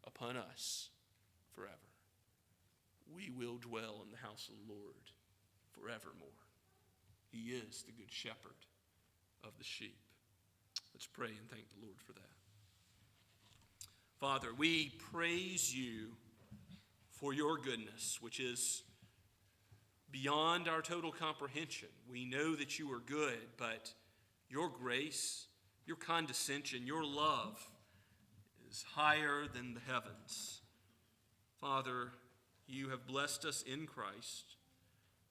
upon us forever. We will dwell in the house of the Lord forevermore. He is the good shepherd of the sheep. Let's pray and thank the Lord for that. Father, we praise you for your goodness, which is beyond our total comprehension. We know that you are good, but your grace, your condescension, your love is higher than the heavens. Father, you have blessed us in Christ.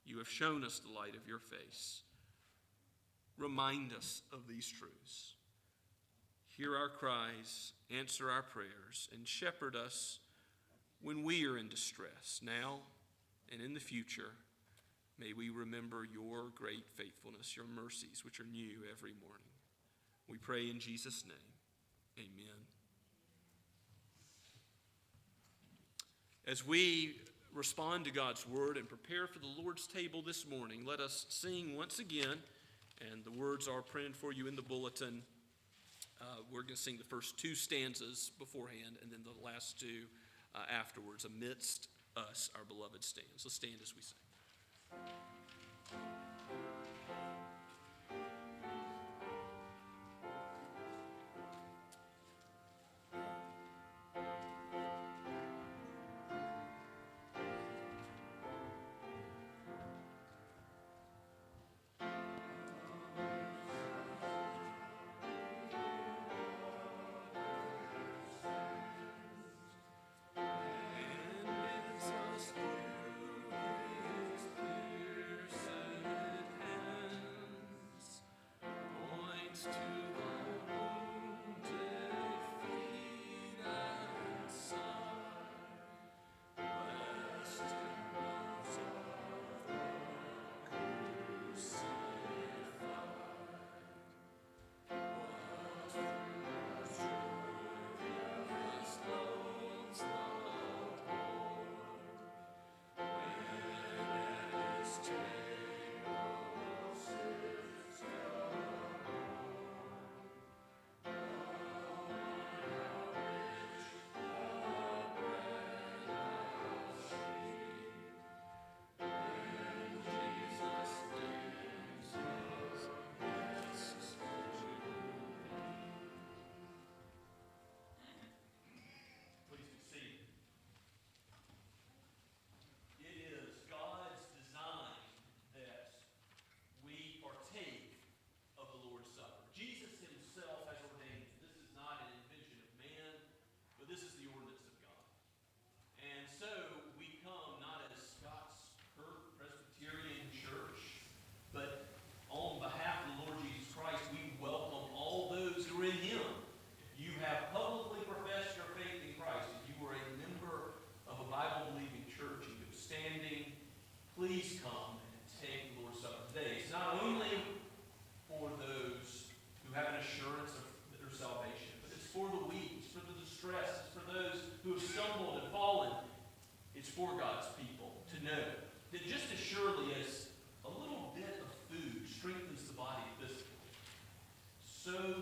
You have shown us the light of your face. Remind us of these truths. Hear our cries, answer our prayers, and shepherd us when we are in distress, now and in the future. May we remember your great faithfulness, your mercies, which are new every morning. We pray in Jesus' name. Amen. As we respond to God's word and prepare for the Lord's table this morning, let us sing once again, and the words are printed for you in the bulletin. We're going to sing the first two stanzas beforehand, and then the last two afterwards. Amidst us, our beloved stands. Let's stand as we sing.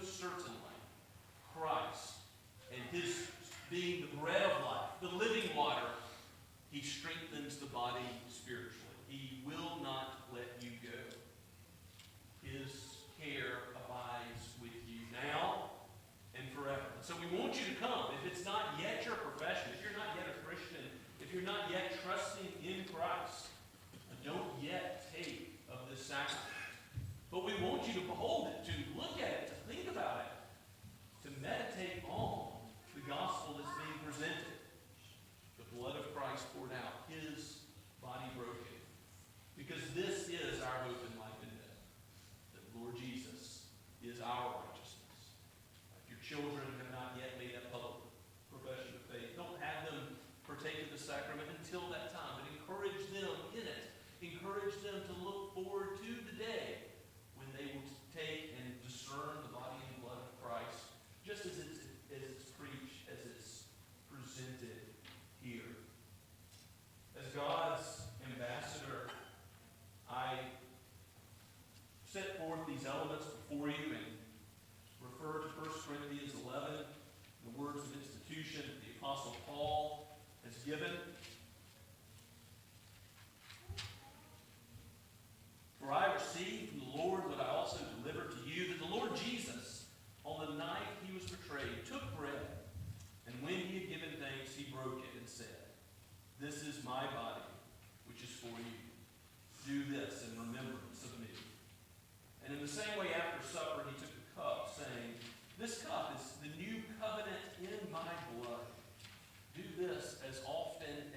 certainly Christ and his being the bread of life, the living water, he strengthens the body spiritually. He will not let you go. His care abides with you now and forever. So we want you to come. If it's not yet your profession, if you're not yet a Christian, if you're not yet trusting in Christ, don't yet take of this sacrament. But we want you to behold it, to look at it, to think about it, to meditate on the gospel that's being presented. The blood of Christ poured out, his body broken. Because this is our hope in life and death. That the Lord Jesus is our righteousness. If your children have not yet made that public profession of faith, don't have them partake of the sacrament until that time, but encourage them in it. Encourage them to look forward to the day when they will take and discern the body and blood of Christ, just as it's preached, as it's presented here. As God's ambassador, I set forth these elements before you and refer to 1 Corinthians 11, the words of institution that the Apostle Paul has given. For I received from the Lord what I also delivered to you, that the Lord Jesus, on the night he was betrayed, took bread, and when he had given thanks, he broke it and said, "This is my body, which is for you. Do this in remembrance of me." And in the same way after supper, he took the cup, saying, "This cup is the new covenant in my blood. Do this as often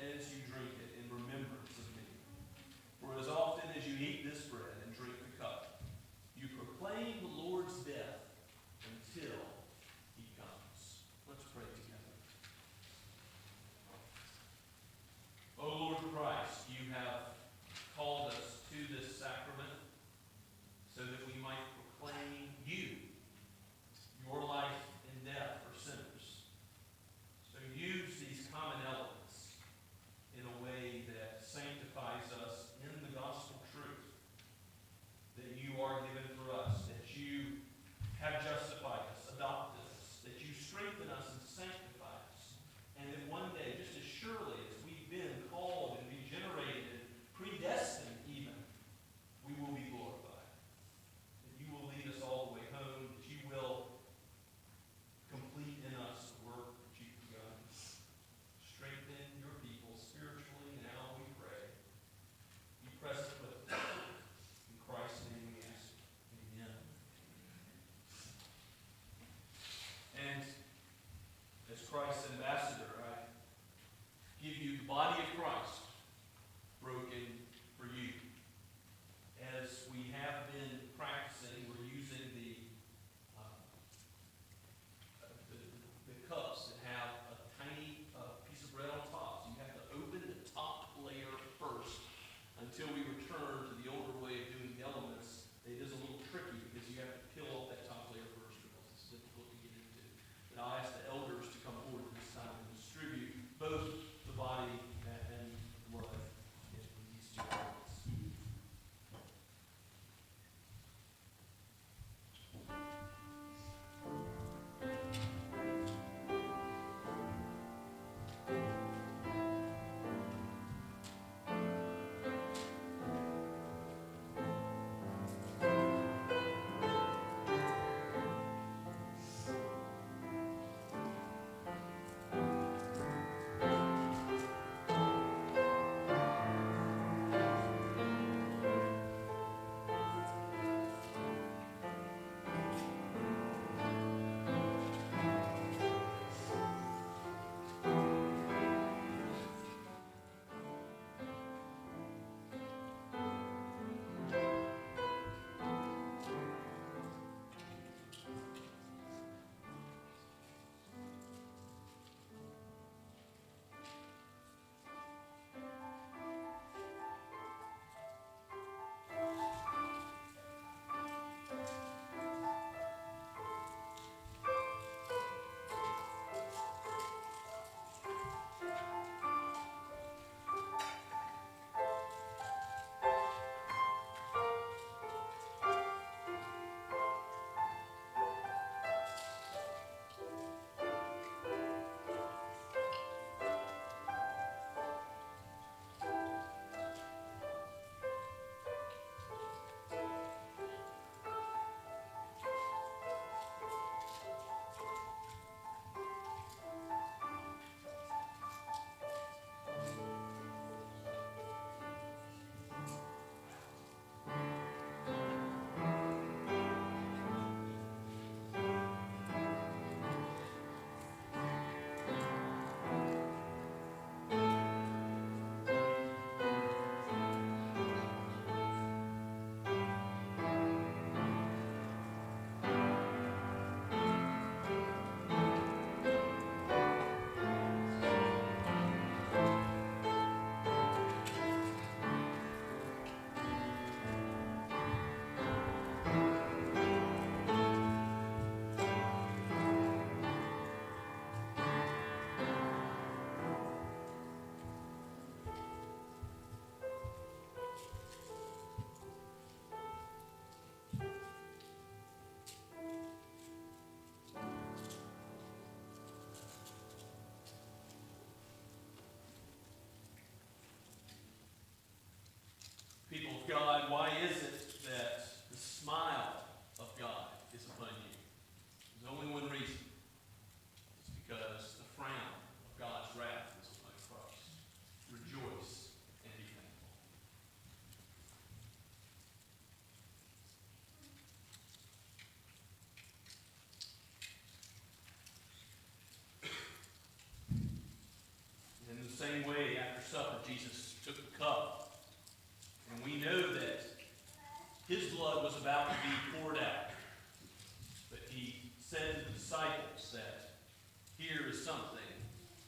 is something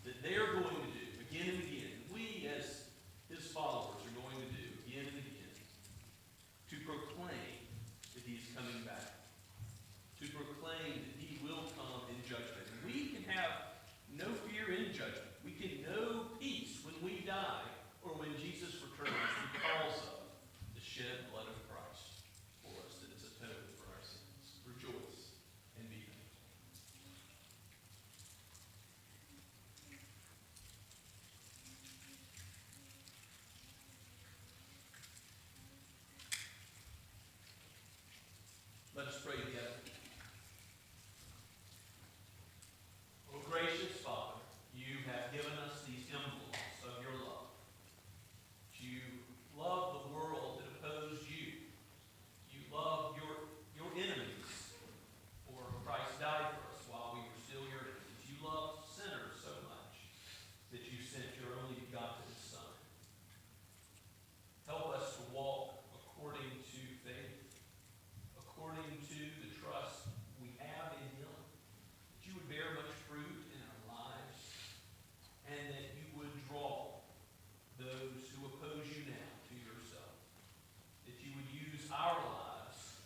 that they're going to do again and again, we as his followers are going to do again and again, to proclaim that he is coming back, to proclaim that he will come in judgment. And we can have no fear in judgment. We can know peace when we die or when Jesus returns because of the shed blood of Christ for us that is atonement for our sins. Rejoice and be thankful. Let us pray together. Oh, gracious Father, you have given us these emblems of your love. You love the world that opposed you. You love your enemies, for Christ died for us while we were still your enemies. You loved sinners so much that you sent your only begotten Son. Help us to walk according to faith, according to the trust we have in him, that you would bear much fruit in our lives, and that you would draw those who oppose you now to yourself, that you would use our lives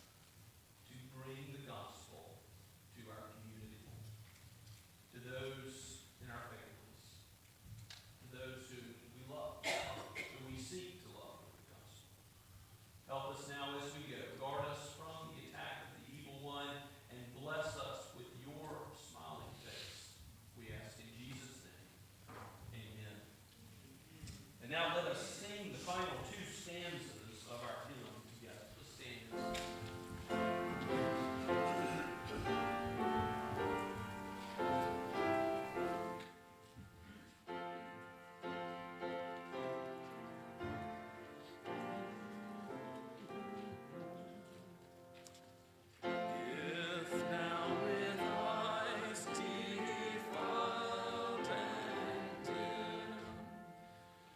to bring the gospel to our community, to those in our families, to those who we love, who we seek to love with the gospel. Help us now as we go. Guard us from the attack of the evil one, and bless us with your smiling face. We ask in Jesus' name. Amen. And now let us sing the final two stanzas of our hymn together. Let's stand. If now with eyes defiled and dim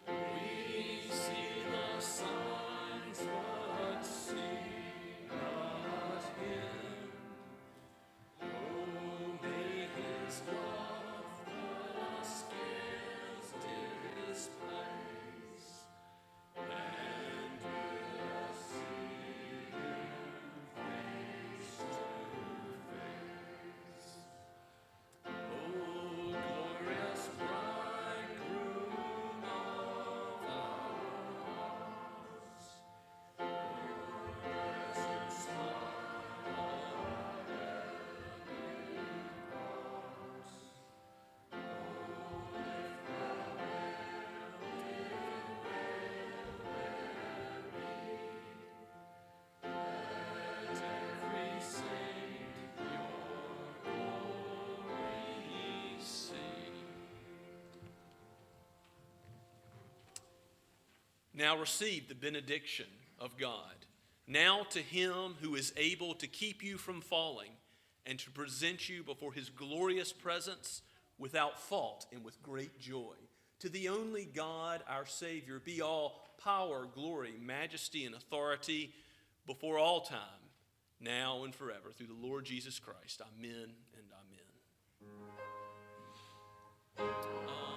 we see the signs, but see not him, oh, may his love the scales displace, and with us see him face to face. O glorious bridegroom of our hearts, your presence our heavenly hearts. Oh, if thou melted let every saint your glory sing. Now receive the benediction of God. Now to him who is able to keep you from falling and to present you before his glorious presence without fault and with great joy. To the only God, our Savior, be all power, glory, majesty, and authority before all time, now and forever, through the Lord Jesus Christ. Amen and amen.